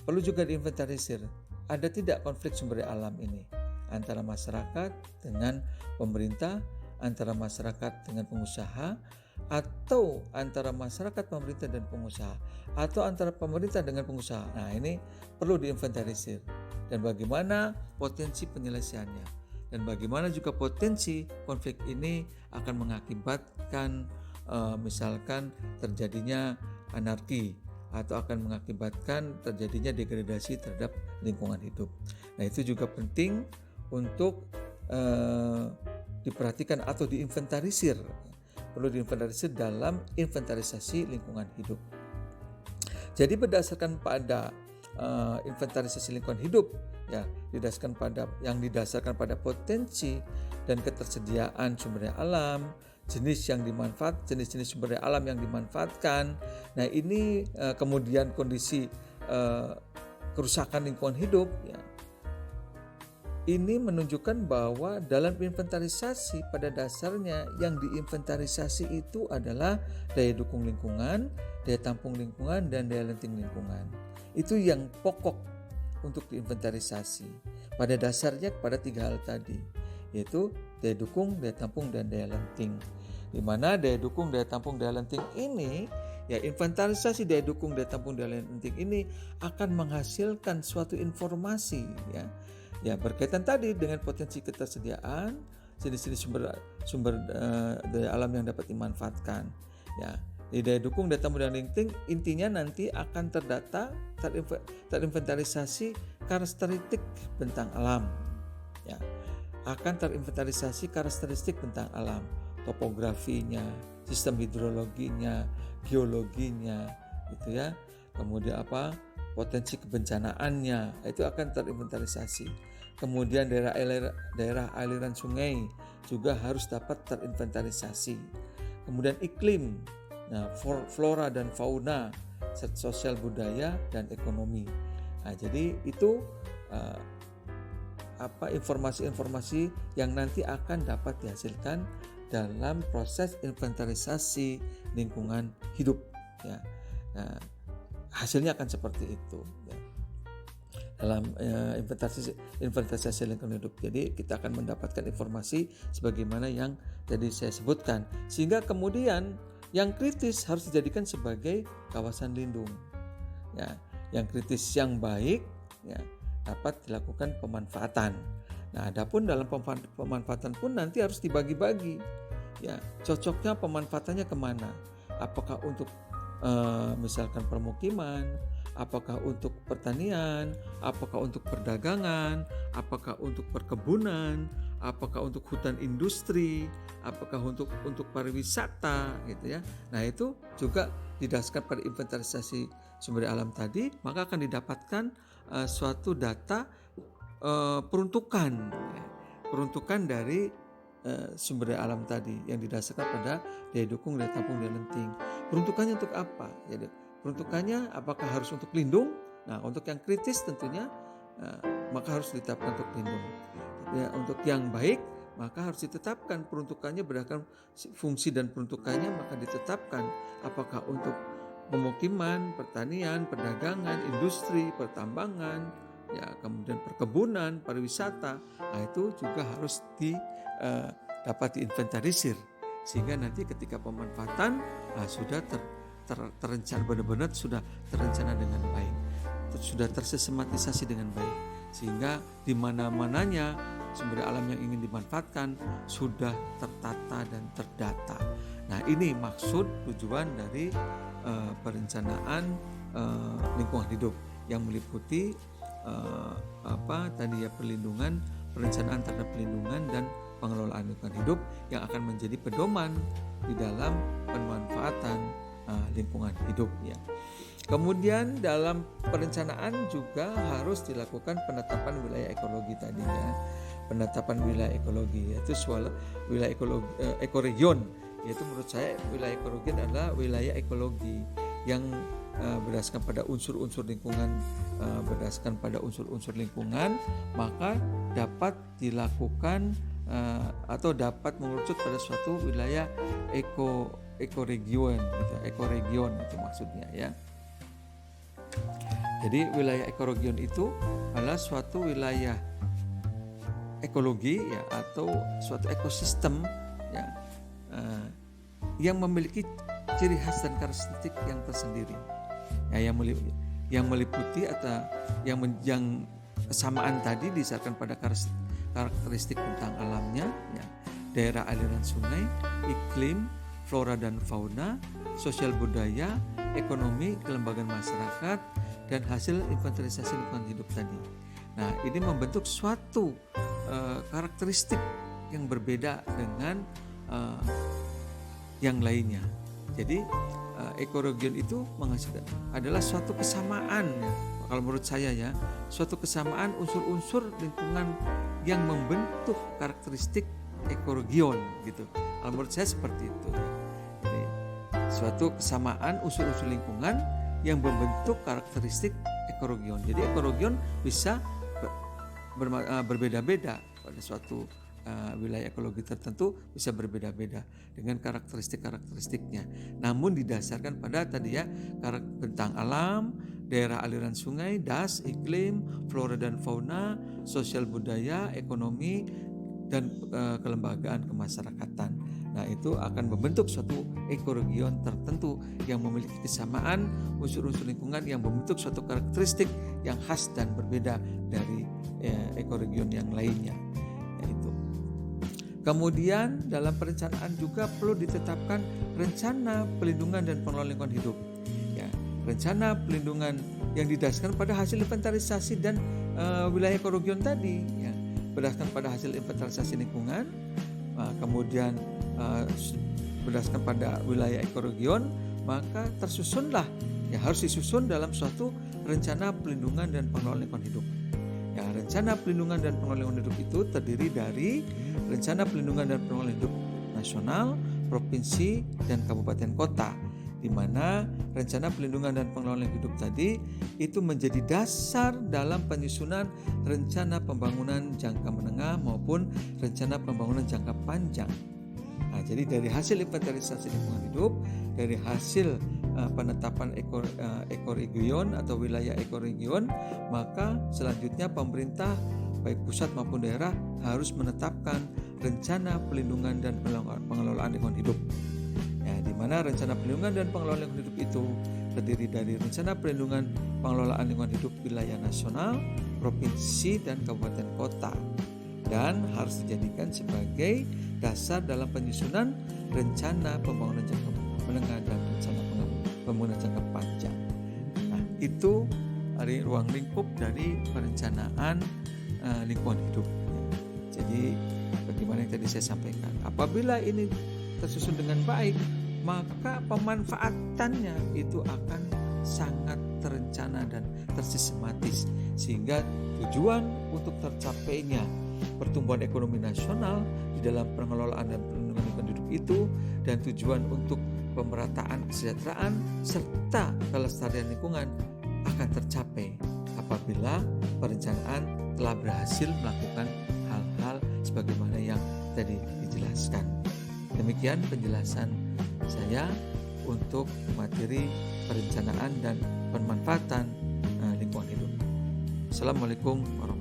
perlu juga diinventarisir, ada tidak konflik sumber daya alam ini antara masyarakat dengan pemerintah, antara masyarakat dengan pengusaha, atau antara masyarakat, pemerintah, dan pengusaha, atau antara pemerintah dengan pengusaha. Nah, ini perlu diinventarisir, dan bagaimana potensi penyelesaiannya, dan bagaimana juga potensi konflik ini akan mengakibatkan misalkan terjadinya anarki, atau akan mengakibatkan terjadinya degradasi terhadap lingkungan hidup. Nah, itu juga penting untuk diperhatikan atau diinventarisir. Perlu diinventarisir dalam inventarisasi lingkungan hidup. Jadi berdasarkan pada inventarisasi lingkungan hidup, ya, didasarkan pada potensi dan ketersediaan sumber daya alam, jenis-jenis sumber daya alam yang dimanfaatkan. Nah, ini kemudian kondisi kerusakan lingkungan hidup, ya. Ini menunjukkan bahwa dalam inventarisasi pada dasarnya yang diinventarisasi itu adalah daya dukung lingkungan, daya tampung lingkungan, dan daya lenting lingkungan. Itu yang pokok untuk diinventarisasi. Pada dasarnya pada 3 hal tadi, yaitu daya dukung, daya tampung, dan daya lenting. Di mana daya dukung, daya tampung, daya lenting ini, ya, inventarisasi daya dukung, daya tampung, daya lenting ini akan menghasilkan suatu informasi, ya, berkaitan tadi dengan potensi ketersediaan, jenis-jenis sumber daya alam yang dapat dimanfaatkan, ya. Di daya dukung, daya tampung, daya lenting intinya nanti akan terinventarisasi karakteristik bentang alam, ya. Akan terinventarisasi karakteristik bentang alam, topografinya, sistem hidrologinya, geologinya, gitu ya. Kemudian potensi kebencanaannya itu akan terinventarisasi. Kemudian daerah aliran sungai juga harus dapat terinventarisasi. Kemudian iklim, nah, flora dan fauna, sosial budaya dan ekonomi. Nah, jadi itu informasi-informasi yang nanti akan dapat dihasilkan dalam proses inventarisasi lingkungan hidup, ya. Nah, hasilnya akan seperti itu, ya. Dalam inventarisasi lingkungan hidup. Jadi kita akan mendapatkan informasi sebagaimana yang tadi saya sebutkan. Sehingga kemudian yang kritis harus dijadikan sebagai kawasan lindung, ya. Yang kritis yang baik, ya, dapat dilakukan pemanfaatan. Nah, adapun dalam pemanfaatan pun nanti harus dibagi-bagi, ya. Cocoknya pemanfaatannya kemana? Apakah untuk misalkan permukiman, apakah untuk pertanian, apakah untuk perdagangan, apakah untuk perkebunan, apakah untuk hutan industri, apakah untuk pariwisata, gitu ya. Nah, itu juga didasarkan pada inventarisasi sumber daya alam tadi, maka akan didapatkan suatu data peruntukan dari sumber daya alam tadi yang didasarkan pada daya dukung, daya tampung, daya lenting. Peruntukannya untuk apa? Jadi peruntukannya apakah harus untuk lindung? Nah, untuk yang kritis tentunya maka harus ditetapkan untuk lindung. Ya, untuk yang baik maka harus ditetapkan peruntukannya berdasarkan fungsi dan peruntukannya, maka ditetapkan apakah untuk pemukiman, pertanian, perdagangan, industri, pertambangan, ya, kemudian perkebunan, pariwisata. Nah, itu juga harus dapat diinventarisir sehingga nanti ketika pemanfaatan sudah terencana, benar-benar sudah terencana dengan baik, sudah tersistematisasi dengan baik, sehingga di mana-mananya sumber alam yang ingin dimanfaatkan sudah tertata dan terdata. Nah, ini maksud tujuan dari perencanaan lingkungan hidup yang meliputi perlindungan, perencanaan terhadap pelindungan dan pengelolaan lingkungan hidup yang akan menjadi pedoman di dalam pemanfaatan lingkungan hidup, ya. Kemudian dalam perencanaan juga harus dilakukan penetapan wilayah ekologi tadinya. Penetapan wilayah ekologi yaitu wilayah ekologi ekoregion, yaitu menurut saya wilayah ekologi adalah wilayah ekologi yang berdasarkan pada unsur-unsur lingkungan, maka dapat dilakukan atau dapat mengerucut pada suatu wilayah ekoregion, gitu. Ekoregion itu maksudnya, ya. Jadi wilayah ekoregion itu adalah suatu wilayah ekologi ya, atau suatu ekosistem ya, yang memiliki ciri khas dan karakteristik yang tersendiri ya, yang meliputi atau yang kesamaan tadi disasarkan pada karakteristik bentang alamnya ya, daerah aliran sungai, iklim, flora dan fauna, sosial budaya, ekonomi, kelembagaan masyarakat, dan hasil inventarisasi lingkungan hidup tadi. Nah, ini membentuk suatu karakteristik yang berbeda dengan yang lainnya. Jadi ekoregion itu menghasilkan adalah suatu kesamaan ya, kalau menurut saya ya, suatu kesamaan unsur-unsur lingkungan yang membentuk karakteristik ekoregion gitu. Kalau menurut saya seperti itu. Jadi suatu kesamaan unsur-unsur lingkungan yang membentuk karakteristik ekoregion. Jadi ekoregion bisa berbeda-beda pada suatu wilayah ekologi tertentu, bisa berbeda-beda dengan karakteristiknya. Namun didasarkan pada tadi ya, bentang alam, daerah aliran sungai, das, iklim, flora dan fauna, sosial budaya, ekonomi, dan kelembagaan kemasyarakatan. Nah, itu akan membentuk suatu ekoregion tertentu yang memiliki kesamaan unsur-unsur lingkungan yang membentuk suatu karakteristik yang khas dan berbeda dari ekoregion yang lainnya. Yaitu. Kemudian dalam perencanaan juga perlu ditetapkan rencana pelindungan dan pengelolaan lingkungan hidup. Ya, rencana pelindungan yang didasarkan pada hasil inventarisasi dan wilayah ekoregion tadi. Ya, berdasarkan pada hasil inventarisasi lingkungan, kemudian berdasarkan pada wilayah ekoregion, maka tersusunlah ya, harus disusun dalam suatu rencana pelindungan dan pengelolaan lingkungan hidup. Ya, rencana pelindungan dan pengelolaan lingkungan hidup itu terdiri dari rencana pelindungan dan pengelolaan hidup nasional, provinsi, dan kabupaten kota, di mana rencana pelindungan dan pengelolaan hidup tadi itu menjadi dasar dalam penyusunan rencana pembangunan jangka menengah maupun rencana pembangunan jangka panjang. Nah, jadi dari hasil inventarisasi lingkungan hidup, dari hasil penetapan ekoregion atau wilayah ekoregion, maka selanjutnya pemerintah baik pusat maupun daerah harus menetapkan rencana pelindungan dan pengelolaan lingkungan hidup. Ya, di mana rencana pelindungan dan pengelolaan lingkungan hidup itu terdiri dari rencana pelindungan pengelolaan lingkungan hidup wilayah nasional, provinsi, dan kabupaten kota, dan harus dijadikan sebagai dasar dalam penyusunan rencana pembangunan jangka menengah dan rencana pembangunan jangka panjang. Nah, itu dari ruang lingkup dari perencanaan lingkungan hidup. Jadi bagaimana yang tadi saya sampaikan, apabila ini tersusun dengan baik, maka pemanfaatannya itu akan sangat terencana dan tersistematis, sehingga tujuan untuk tercapainya pertumbuhan ekonomi nasional di dalam pengelolaan dan perlindungan lingkungan hidup itu, dan tujuan untuk pemerataan kesejahteraan serta kelestarian lingkungan akan tercapai apabila perencanaan telah berhasil melakukan hal-hal sebagaimana yang tadi dijelaskan. Demikian penjelasan saya untuk materi perencanaan dan pemanfaatan lingkungan hidup. Assalamualaikum warahmatullahi wabarakatuh.